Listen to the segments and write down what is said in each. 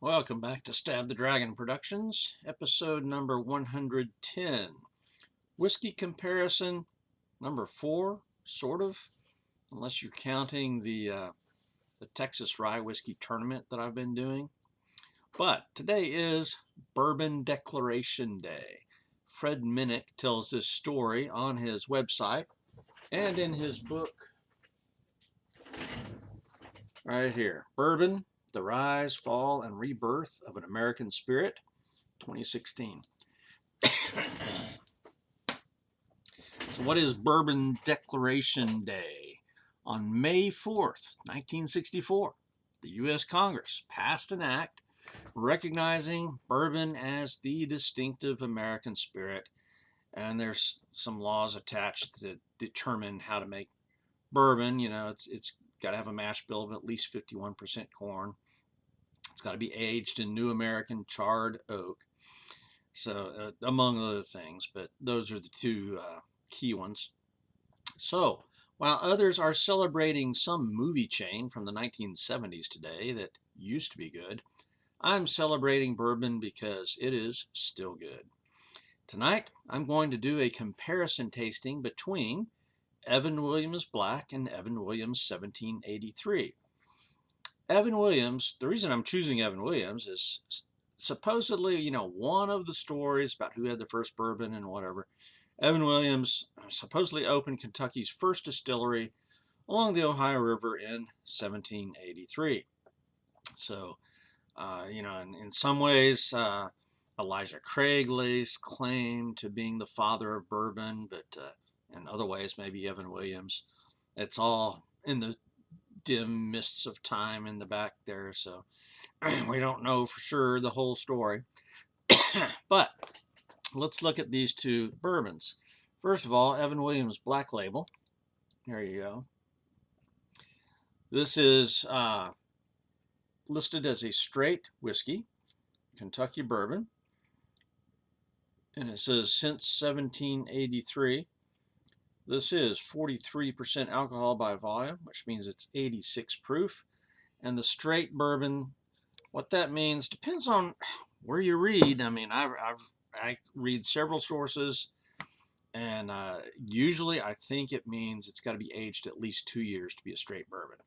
Welcome back to Stab the Dragon Productions, episode number 110. Whiskey comparison number 4, sort of, unless you're counting the Texas Rye Whiskey Tournament that I've been doing. But today is Bourbon Declaration Day. Fred Minnick tells this story on his website and in his book right here, Bourbon, The Rise, Fall, and Rebirth of an American Spirit, 2016. So what is Bourbon Declaration Day? On May 4th, 1964, the U.S. Congress passed an act recognizing bourbon as the distinctive American spirit, and there's some laws attached that determine how to make bourbon. You know, it's got to have a mash bill of at least 51% corn. It's got to be aged in new American charred oak. So, among other things, but those are the two key ones. So, while others are celebrating some movie chain from the 1970s today that used to be good, I'm celebrating bourbon because it is still good. Tonight, I'm going to do a comparison tasting between Evan Williams Black and Evan Williams 1783. Evan Williams, the reason I'm choosing Evan Williams is supposedly, one of the stories about who had the first bourbon and whatever. Evan Williams supposedly opened Kentucky's first distillery along the Ohio River in 1783. So, in some ways, Elijah Craig lays claim to being the father of bourbon, but in other ways, maybe Evan Williams. It's all in the dim mists of time in the back there, so we don't know for sure the whole story. But let's look at these two bourbons. First of all, Evan Williams Black Label. There you go. This is listed as a straight whiskey, Kentucky bourbon. And it says since 1783. This is 43% alcohol by volume, which means it's 86 proof. And the straight bourbon, what that means depends on where you read. I mean, I read several sources, and usually I think it means it's got to be aged at least 2 years to be a straight bourbon.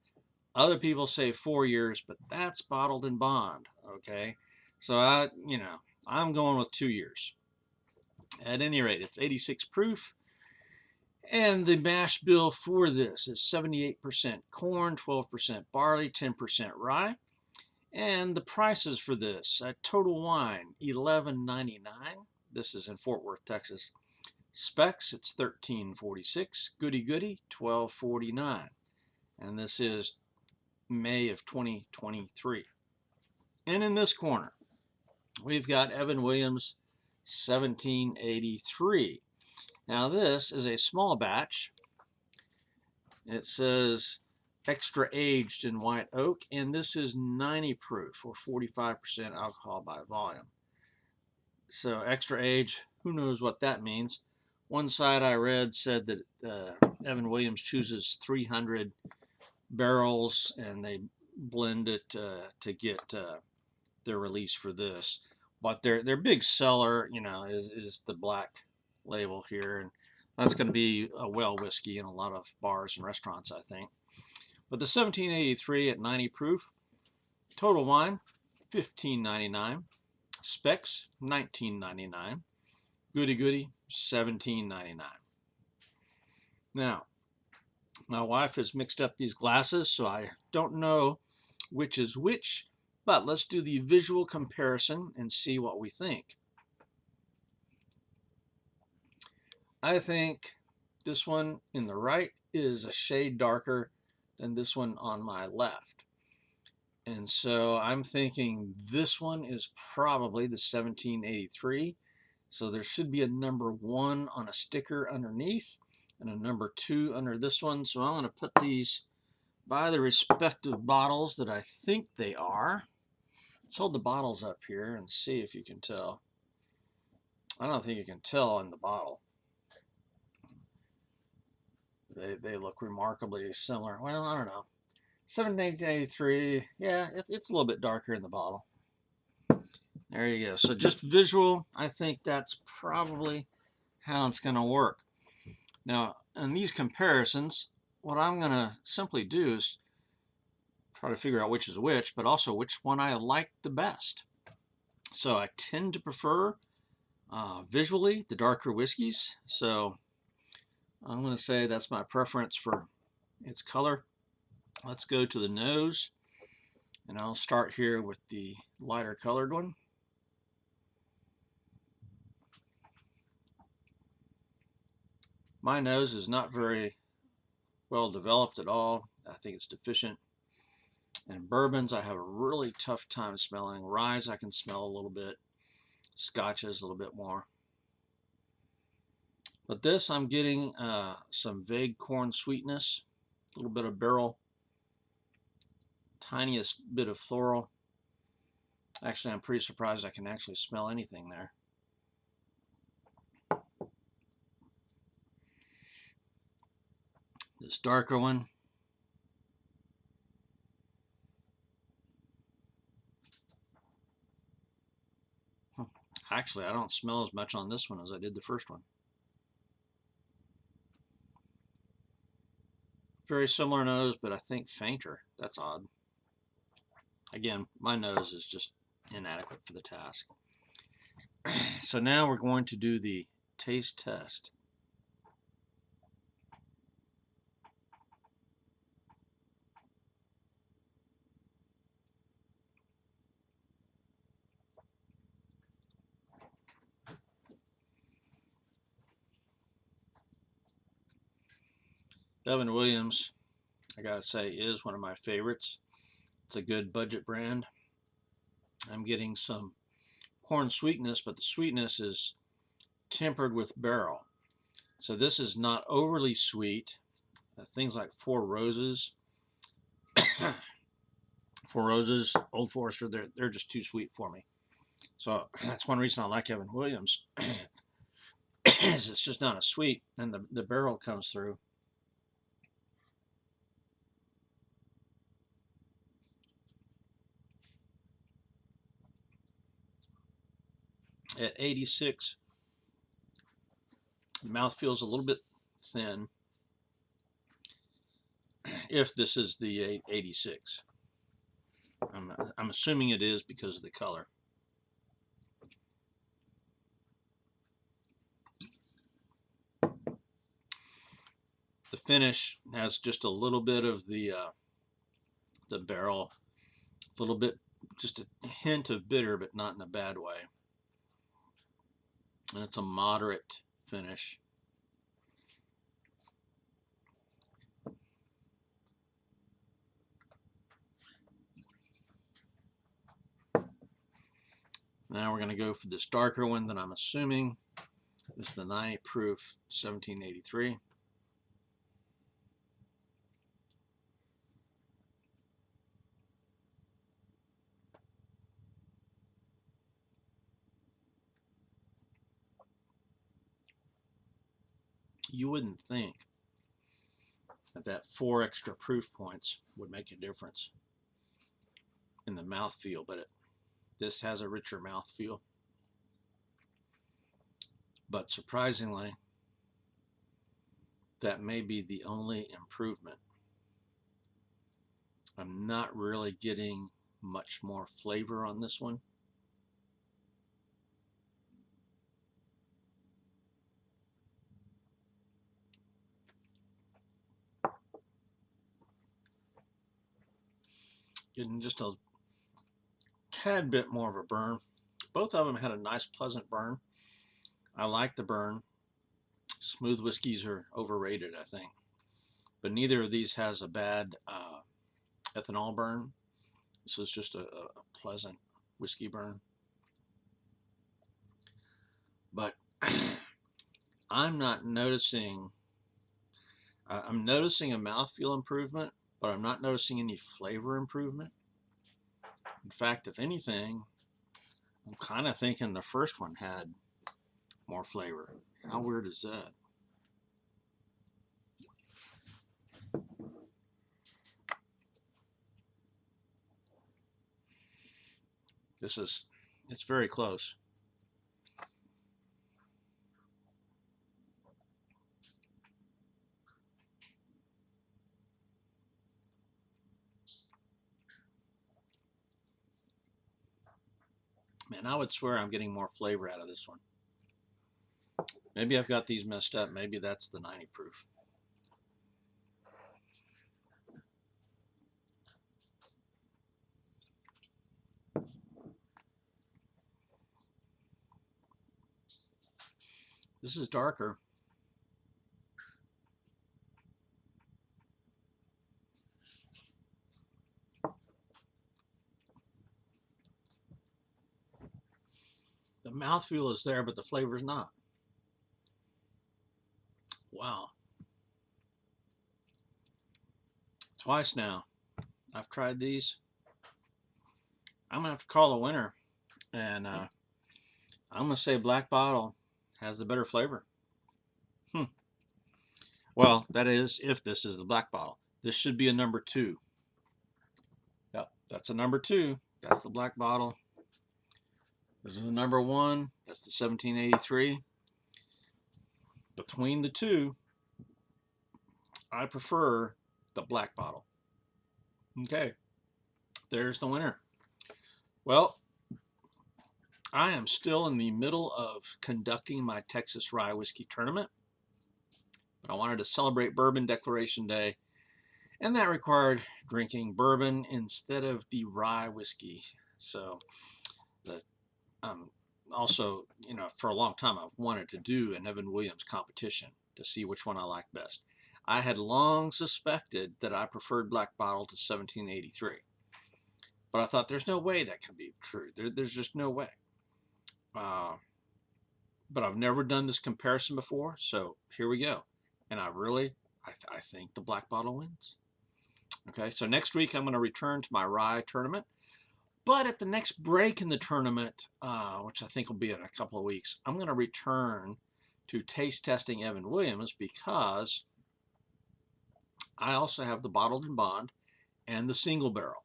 Other people say 4 years, but that's bottled in bond. Okay, so I'm going with 2 years. At any rate, it's 86 proof. And the mash bill for this is 78% corn, 12% barley, 10% rye. And the prices for this, Total Wine, $11.99. This is in Fort Worth, Texas. Specs, it's $13.46. Goody Goody, $12.49. And this is May of 2023. And in this corner, we've got Evan Williams 1783. Now this is a small batch. It says extra aged in white oak, and this is 90 proof or 45% alcohol by volume. So extra age, who knows what that means. One side I read said that Evan Williams chooses 300 barrels and they blend it to get their release for this. But their big seller, is the Black Label here, and that's going to be a well whiskey in a lot of bars and restaurants, I think. But the 1783 at 90 proof, Total Wine, $15.99. Specs, $19.99. Goody Goody, $17.99. Now, my wife has mixed up these glasses, so I don't know which is which, but let's do the visual comparison and see what we think. I think this one in the right is a shade darker than this one on my left. And so I'm thinking this one is probably the 1783. So there should be a number 1 on a sticker underneath and a number 2 under this one. So I'm going to put these by the respective bottles that I think they are. Let's hold the bottles up here and see if you can tell. I don't think you can tell in the bottle. They look remarkably similar. Well, I don't know. 1783, yeah, it's a little bit darker in the bottle. There you go. So just visual, I think that's probably how it's going to work. Now, in these comparisons, what I'm going to simply do is try to figure out which is which, but also which one I like the best. So I tend to prefer visually the darker whiskeys. So I'm going to say that's my preference for its color. Let's go to the nose, and I'll start here with the lighter colored one. My nose is not very well developed at all. I think it's deficient. And bourbons, I have a really tough time smelling. Rye, I can smell a little bit. Scotches, a little bit more. But this, I'm getting some vague corn sweetness, a little bit of barrel, tiniest bit of floral. Actually, I'm pretty surprised I can actually smell anything there. This darker one, actually, I don't smell as much on this one as I did the first one. Very similar nose, but I think fainter. That's odd. Again, my nose is just inadequate for the task. So now we're going to do the taste test. Evan Williams, I gotta say, is one of my favorites. It's a good budget brand. I'm getting some corn sweetness, but the sweetness is tempered with barrel. So this is not overly sweet. Things like Four Roses, Four Roses, Old Forester, they're just too sweet for me. So that's one reason I like Evan Williams. Is it's just not as sweet, and the barrel comes through. At 86, the mouth feels a little bit thin, if this is the 86. I'm assuming it is because of the color. The finish has just a little bit of the barrel, a little bit, just a hint of bitter, but not in a bad way. And it's a moderate finish. Now we're going to go for this darker one that I'm assuming is the 90 proof 1783. You wouldn't think that 4 extra proof points would make a difference in the mouthfeel, but this has a richer mouthfeel. But surprisingly, that may be the only improvement. I'm not really getting much more flavor on this one. Getting just a tad bit more of a burn. Both of them had a nice pleasant burn. I like the burn. Smooth whiskeys are overrated, I think. But neither of these has a bad ethanol burn. This is just a pleasant whiskey burn. But I'm not noticing, I'm noticing a mouthfeel improvement, but I'm not noticing any flavor improvement. In fact, if anything, I'm kind of thinking the first one had more flavor. How weird is that? This is It's very close. Man, I would swear I'm getting more flavor out of this one. Maybe I've got these messed up. Maybe that's the 90 proof. This is darker. The mouthfeel is there, but the flavor's not. Wow. Twice now I've tried these. I'm going to have to call a winner. And I'm going to say Black Bottle has the better flavor. Well, that is if this is the Black Bottle. This should be a number 2. Yep, that's a number 2. That's the Black Bottle. This is a number 1. That's the 1783. Between the two, I prefer the Black Bottle. Okay, there's the winner. Well, I am still in the middle of conducting my Texas Rye Whiskey Tournament. But I wanted to celebrate Bourbon Declaration Day, and that required drinking bourbon instead of the rye whiskey. So, also, for a long time I've wanted to do an Evan Williams competition to see which one I like best. I had long suspected that I preferred Black Bottle to 1783. But I thought there's no way that can be true. There's just no way. But I've never done this comparison before, so here we go. And I think the Black Bottle wins. Okay, so next week I'm going to return to my rye tournament. But at the next break in the tournament, which I think will be in a couple of weeks, I'm going to return to taste testing Evan Williams because I also have the bottled in bond and the single barrel.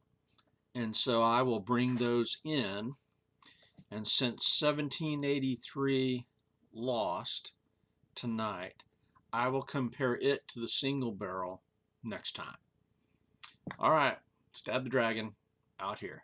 And so I will bring those in. And since 1783 lost tonight, I will compare it to the single barrel next time. All right, Stab the Dragon out here.